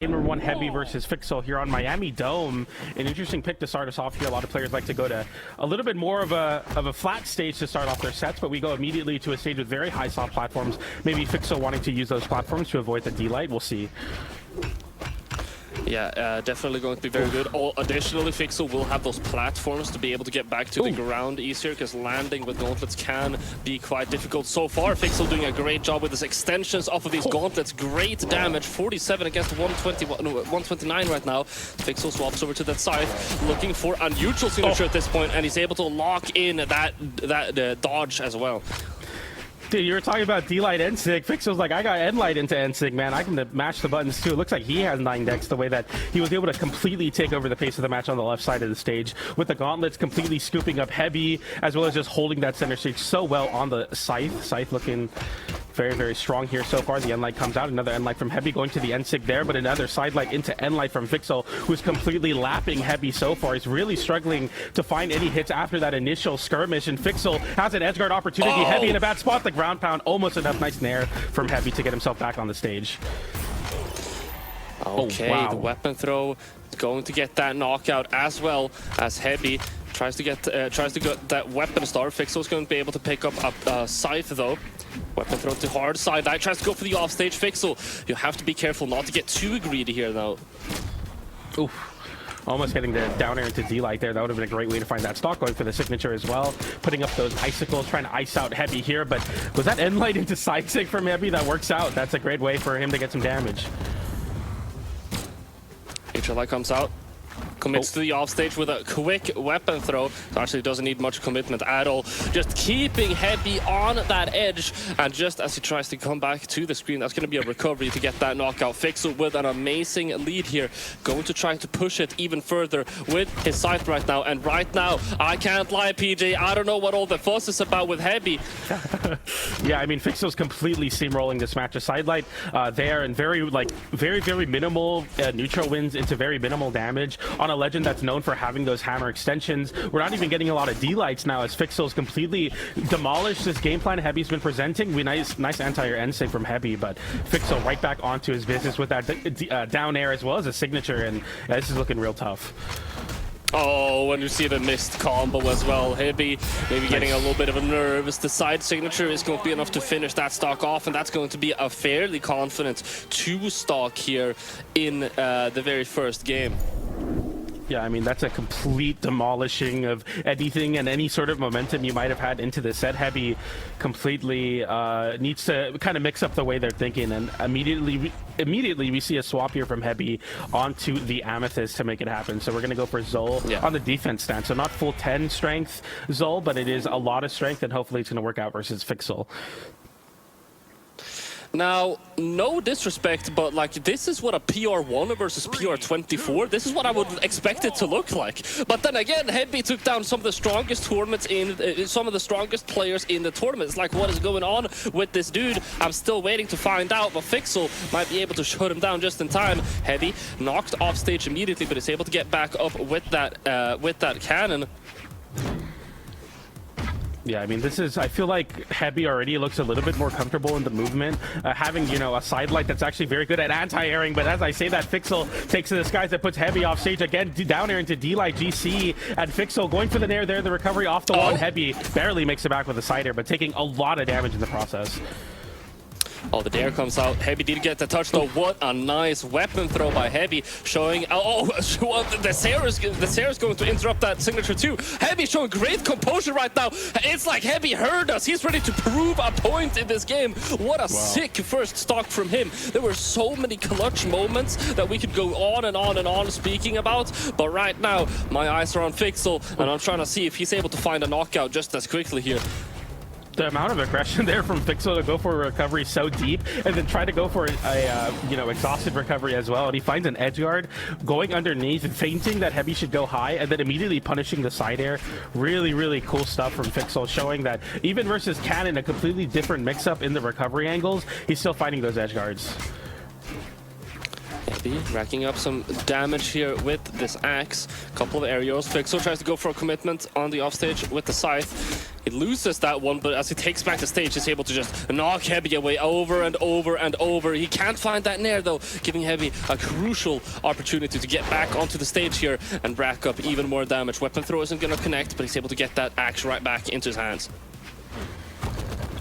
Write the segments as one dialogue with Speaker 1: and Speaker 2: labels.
Speaker 1: Game number 1 Hebi versus FXL here on Miami Dome. An interesting pick to start us off here. A lot of players like to go to a little bit more of a flat stage to start off their sets, but we go immediately to a stage with very high soft platforms. Maybe FXL wanting to use those platforms to avoid the D-Light. We'll see.
Speaker 2: Yeah, definitely going to be very good. Additionally, FXL will have those platforms to be able to get back to the ground easier, because landing with gauntlets can be quite difficult. So far, FXL doing a great job with his extensions off of these gauntlets. Great damage, 47 against 129 right now. FXL swaps over to that side, looking for a neutral signature at this point, and he's able to lock in that dodge as well.
Speaker 1: Dude, you were talking about D-Light N-Sig. FXL's like, I got N-Light into N-Sig, man. I can mash the buttons too. It looks like he has 9 decks, the way that he was able to completely take over the pace of the match on the left side of the stage, with the gauntlets completely scooping up Hebi, as well as just holding that center stage so well on the Scythe. Scythe looking very, very strong here so far. The N-Light comes out. Another N-Light from Hebi going to the N-Sig there, but another side light into N-Light from FXL, who's completely lapping Hebi so far. He's really struggling to find any hits after that initial skirmish, and FXL has an edgeguard opportunity. Hebi in a bad spot. The ground pound almost enough. Nice nair from Hebi to get himself back on the stage.
Speaker 2: Okay, the weapon throw is going to get that knockout, as well as Hebi tries to get that weapon star. FXL's going to be able to pick up a Scythe though. Weapon throw to hard side. I tries to go for the offstage. FXL, you have to be careful not to get too greedy here though.
Speaker 1: Oof. Almost getting the down air into D-Light there. That would have been a great way to find that stock. Going for the signature as well. Putting up those icicles, trying to ice out Hebi here. But was that N-Light into side sig from Hebi? That works out. That's a great way for him to get some damage.
Speaker 2: HLI comes out. Commits to the offstage with a quick weapon throw. So actually doesn't need much commitment at all. Just keeping Hebi on that edge. And just as he tries to come back to the screen, that's going to be a recovery to get that knockout. FXL with an amazing lead here. Going to try to push it even further with his Scythe right now. And right now, I can't lie, PJ, I don't know what all the fuss is about with Hebi.
Speaker 1: Yeah, I mean, FXL's completely steamrolling this match. A sidelight there, and very minimal neutral wins into very minimal damage on a legend that's known for having those hammer extensions. We're not even getting a lot of D-Lights now, as FXL's completely demolished this game plan Hebi's been presenting. Nice anti-air N-Sig from Hebi, but FXL right back onto his business with that down air as well as a signature, and this is looking real tough.
Speaker 2: Oh, when you see the missed combo as well. Hebi maybe getting a little bit of a nervous. The side signature is going to be enough to finish that stock off, and that's going to be a fairly confident 2 stock here in the very first game.
Speaker 1: Yeah, I mean, that's a complete demolishing of anything and any sort of momentum you might have had into the set. Hebi completely needs to kind of mix up the way they're thinking, and immediately we see a swap here from Hebi onto the Amethyst to make it happen. So we're going to go for Zol on the defense stance. So not full 10 strength Zol, but it is a lot of strength, and hopefully it's going to work out versus FXL.
Speaker 2: Now, no disrespect, but like, this is what a PR1 versus PR24, this is what I would expect it to look like. But then again, Hebi took down some of the strongest tournaments in some of the strongest players in the tournament. It's like, what is going on with this dude? I'm still waiting to find out, but FXL might be able to shut him down just in time. Hebi knocked off stage immediately, but is able to get back up with that cannon.
Speaker 1: Yeah, I mean, I feel like Hebi already looks a little bit more comfortable in the movement, having, you know, a side light that's actually very good at anti-airing, but as I say that, FXL takes to the skies, that puts Hebi off stage again, down air into D-Light GC, and FXL going for the nair there, the recovery off the wall. Hebi barely makes it back with a side air, but taking a lot of damage in the process.
Speaker 2: Oh, the dare comes out. Hebi did get the touch though. What a nice weapon throw by Hebi, showing. The Sarah's going to interrupt that signature too. Hebi showing great composure right now. It's like Hebi heard us. He's ready to prove a point in this game. What a sick first stock from him. There were so many clutch moments that we could go on and on and on speaking about. But right now, my eyes are on FXL, and I'm trying to see if he's able to find a knockout just as quickly here.
Speaker 1: The amount of aggression there from FXL to go for a recovery so deep, and then try to go for a exhausted recovery as well, and he finds an edge guard going underneath and feinting that Hebi should go high, and then immediately punishing the side air. Really cool stuff from FXL, showing that even versus Cannon, a completely different mix-up in the recovery angles, he's still finding those edge guards.
Speaker 2: Hebi racking up some damage here with this axe. Couple of aerials. FXL tries to go for a commitment on the offstage with the scythe. He loses that one, but as he takes back the stage, he's able to just knock Hebi away over and over and over. He can't find that nair though, giving Hebi a crucial opportunity to get back onto the stage here and rack up even more damage. Weapon throw isn't going to connect, but he's able to get that axe right back into his hands.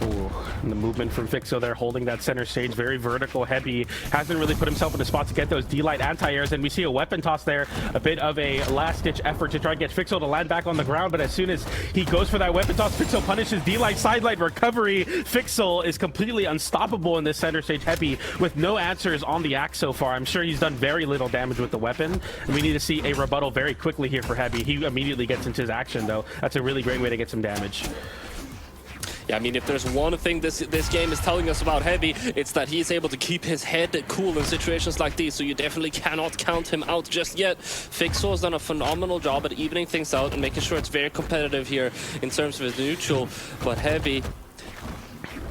Speaker 1: Ooh, and the movement from FXL there, holding that center stage, very vertical. Hebi hasn't really put himself in a spot to get those D-Light anti-airs, and we see a weapon toss there, a bit of a last-ditch effort to try and get FXL to land back on the ground, but as soon as he goes for that weapon toss, FXL punishes D-Light, sidelight recovery. FXL is completely unstoppable in this center stage. Hebi with no answers on the axe so far. I'm sure he's done very little damage with the weapon, and we need to see a rebuttal very quickly here for Hebi. He immediately gets into his action though. That's a really great way to get some damage.
Speaker 2: Yeah, I mean, if there's one thing this game is telling us about Hebi, it's that he's able to keep his head cool in situations like these, so you definitely cannot count him out just yet. FXL has done a phenomenal job at evening things out and making sure it's very competitive here in terms of his neutral, but Hebi,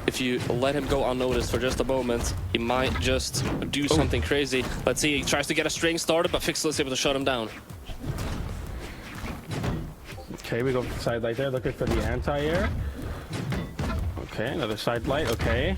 Speaker 2: if you let him go unnoticed for just a moment, he might just do something crazy. Let's see, he tries to get a string started, but FXL is able to shut him down.
Speaker 1: Okay, we go for the side light there, looking for the anti-air. Okay, another side light, okay.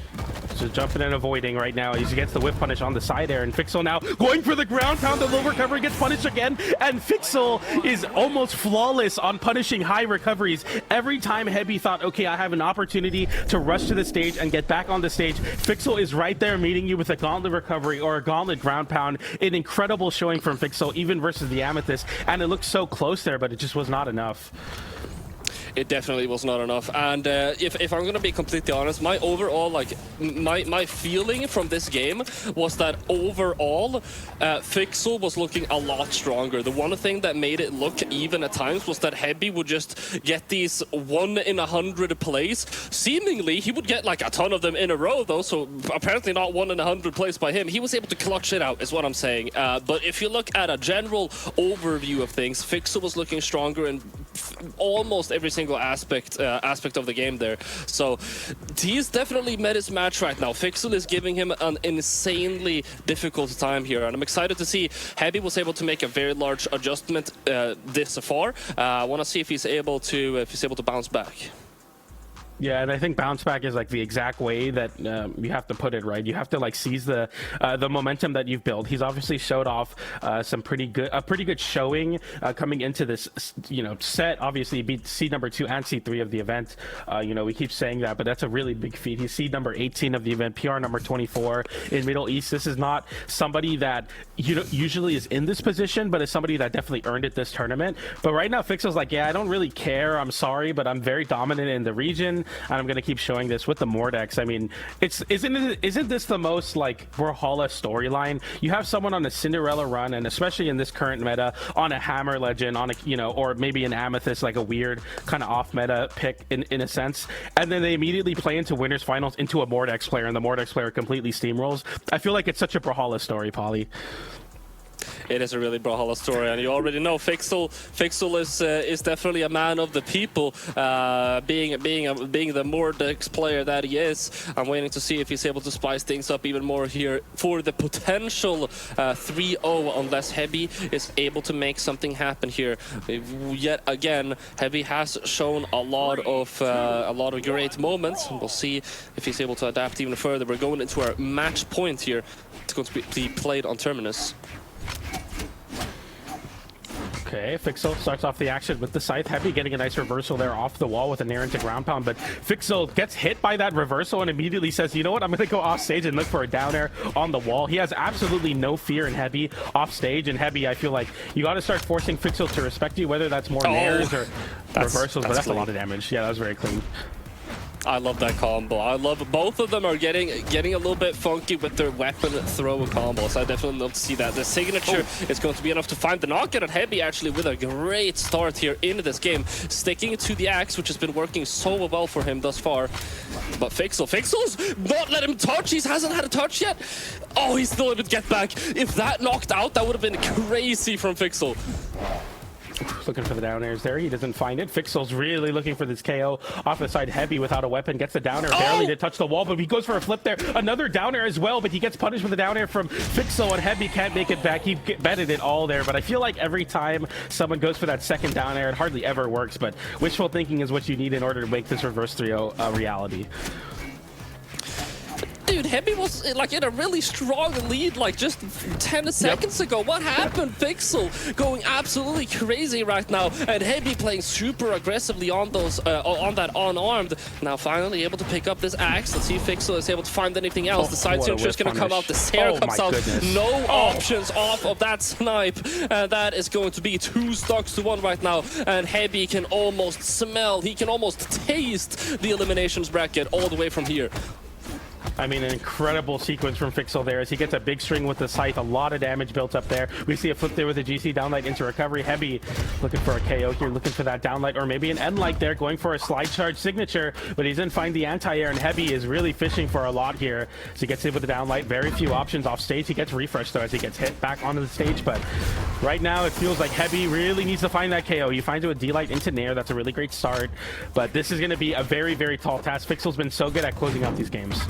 Speaker 1: Just jumping and avoiding right now. He gets the whip punish on the side air, and FXL now going for the ground pound. The low recovery gets punished again, and FXL is almost flawless on punishing high recoveries. Every time Hebi thought, okay, I have an opportunity to rush to the stage and get back on the stage, FXL is right there meeting you with a gauntlet recovery or a gauntlet ground pound. An incredible showing from FXL, even versus the Amethyst, and it looked so close there, but it just was not enough.
Speaker 2: It definitely was not enough, and if I'm gonna be completely honest, my overall, like, my feeling from this game was that overall FXL was looking a lot stronger. The one thing that made it look even at times was that Hebi would just get these 1 in 100 plays. Seemingly he would get like a ton of them in a row though, so apparently not 1 in 100 plays by him. He was able to clutch it out is what I'm saying, but if you look at a general overview of things, FXL was looking stronger in almost every single aspect of the game there. So he's definitely met his match right now. FXL is giving him an insanely difficult time here, and I'm excited to see Hebi was able to make a very large adjustment this far. I want to see if he's able to bounce back.
Speaker 1: Yeah, and I think bounce back is like the exact way that you have to put it, right? You have to like seize the momentum that you've built. He's obviously showed off a pretty good showing coming into this, set. Obviously, he beat seed number 2 and seed 3 of the event. We keep saying that, but that's a really big feat. He's seed number 18 of the event, PR number 24 in Middle East. This is not somebody that usually is in this position, but it's somebody that definitely earned it this tournament. But right now, FXL's like, yeah, I don't really care. I'm sorry, but I'm very dominant in the region. And I'm gonna keep showing this with the Mordex. I mean, isn't this the most like Brawlhalla storyline? You have someone on a Cinderella run, and especially in this current meta, on a Hammer Legend, on a or maybe an Amethyst, like a weird kind of off meta pick in a sense, and then they immediately play into winners finals into a Mordex player, and the Mordex player completely steamrolls. I feel like it's such a Brawlhalla story, Polly.
Speaker 2: It is a really Brawlhalla story, and you already know FXL is definitely a man of the people, being the Mordex player that he is. I'm waiting to see if he's able to spice things up even more here for the potential 3-0, unless Hebi is able to make something happen here. Yet again, Hebi has shown a lot of great moments, and we'll see if he's able to adapt even further. We're going into our match point here. It's going to be played on Terminus.
Speaker 1: Okay, FXL starts off the action with the scythe. Hebi getting a nice reversal there off the wall with a nair into ground pound, but FXL gets hit by that reversal and immediately says, you know what, I'm going to go off stage and look for a down air on the wall. He has absolutely no fear in Hebi off stage, and Hebi, I feel like you got to start forcing FXL to respect you, whether that's more nairs or reversals, but that's a lot of damage. Yeah, that was very clean.
Speaker 2: I love that combo. I love both of them are getting a little bit funky with their weapon throw combos. I definitely love to see that. The signature is going to be enough to find the knockout at Hebi, actually, with a great start here into this game, sticking to the axe, which has been working so well for him thus far. But FXL's not let him touch. He hasn't had a touch yet. Oh, he's still able to get back. If that knocked out, that would have been crazy from FXL.
Speaker 1: Looking for the down airs there. He doesn't find it. Fixel's really looking for this KO off the side. Hebi without a weapon gets the down air. Barely did touch the wall, but he goes for a flip there. Another down air as well, but he gets punished with a down air from Fixel, and Hebi can't make it back. He betted it all there, but I feel like every time someone goes for that second down air, it hardly ever works, but wishful thinking is what you need in order to make this reverse 3-0 a reality.
Speaker 2: Dude, Hebi was like in a really strong lead like just 10 seconds ago. What happened? Fixel going absolutely crazy right now, and Hebi playing super aggressively on those on that unarmed. Now finally able to pick up this axe. Let's see if Fixel is able to find anything else. The side signature is going to come out. The Sarah comes out.
Speaker 1: Goodness.
Speaker 2: No options off of that snipe, and that is going to be 2 stocks to 1 right now. And Hebi can almost smell, he can almost taste the eliminations bracket all the way from here.
Speaker 1: I mean, an incredible sequence from Fixel there as he gets a big string with the scythe. A lot of damage built up there. We see a flip there with a GC downlight into recovery. Hebi looking for a KO here, looking for that downlight, or maybe an endlight there, going for a slide charge signature, but he doesn't find the anti-air, and Hebi is really fishing for a lot here. So he gets hit with the downlight. Very few options off stage. He gets refreshed, though, as he gets hit back onto the stage, but right now it feels like Hebi really needs to find that KO. He finds it with D-Light into Nair. That's a really great start, but this is going to be a very, very tall task. Fixel's been so good at closing out these games.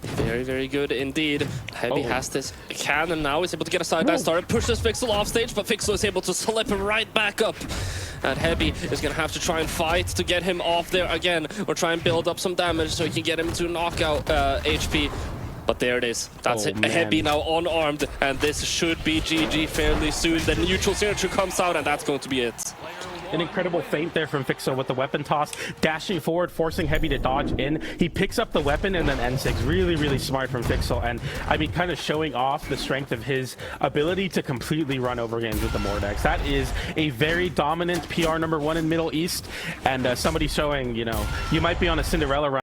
Speaker 2: Very, very good indeed. Hebi has this cannon now. He's able to get a side dash started, pushes Fixel off stage, but Fixel is able to slip him right back up. And Hebi is going to have to try and fight to get him off there again, or try and build up some damage so he can get him to knockout HP. But there it is. That's it. Hebi now unarmed, and this should be GG fairly soon. The neutral signature comes out, and that's going to be it.
Speaker 1: An incredible feint there from Fixel with the weapon toss, dashing forward, forcing Hebi to dodge in. He picks up the weapon and then N6. Really, really smart from Fixel, and I mean, kind of showing off the strength of his ability to completely run over games with the Mordex. That is a very dominant PR #1 in Middle East, and somebody showing, you know, you might be on a Cinderella run.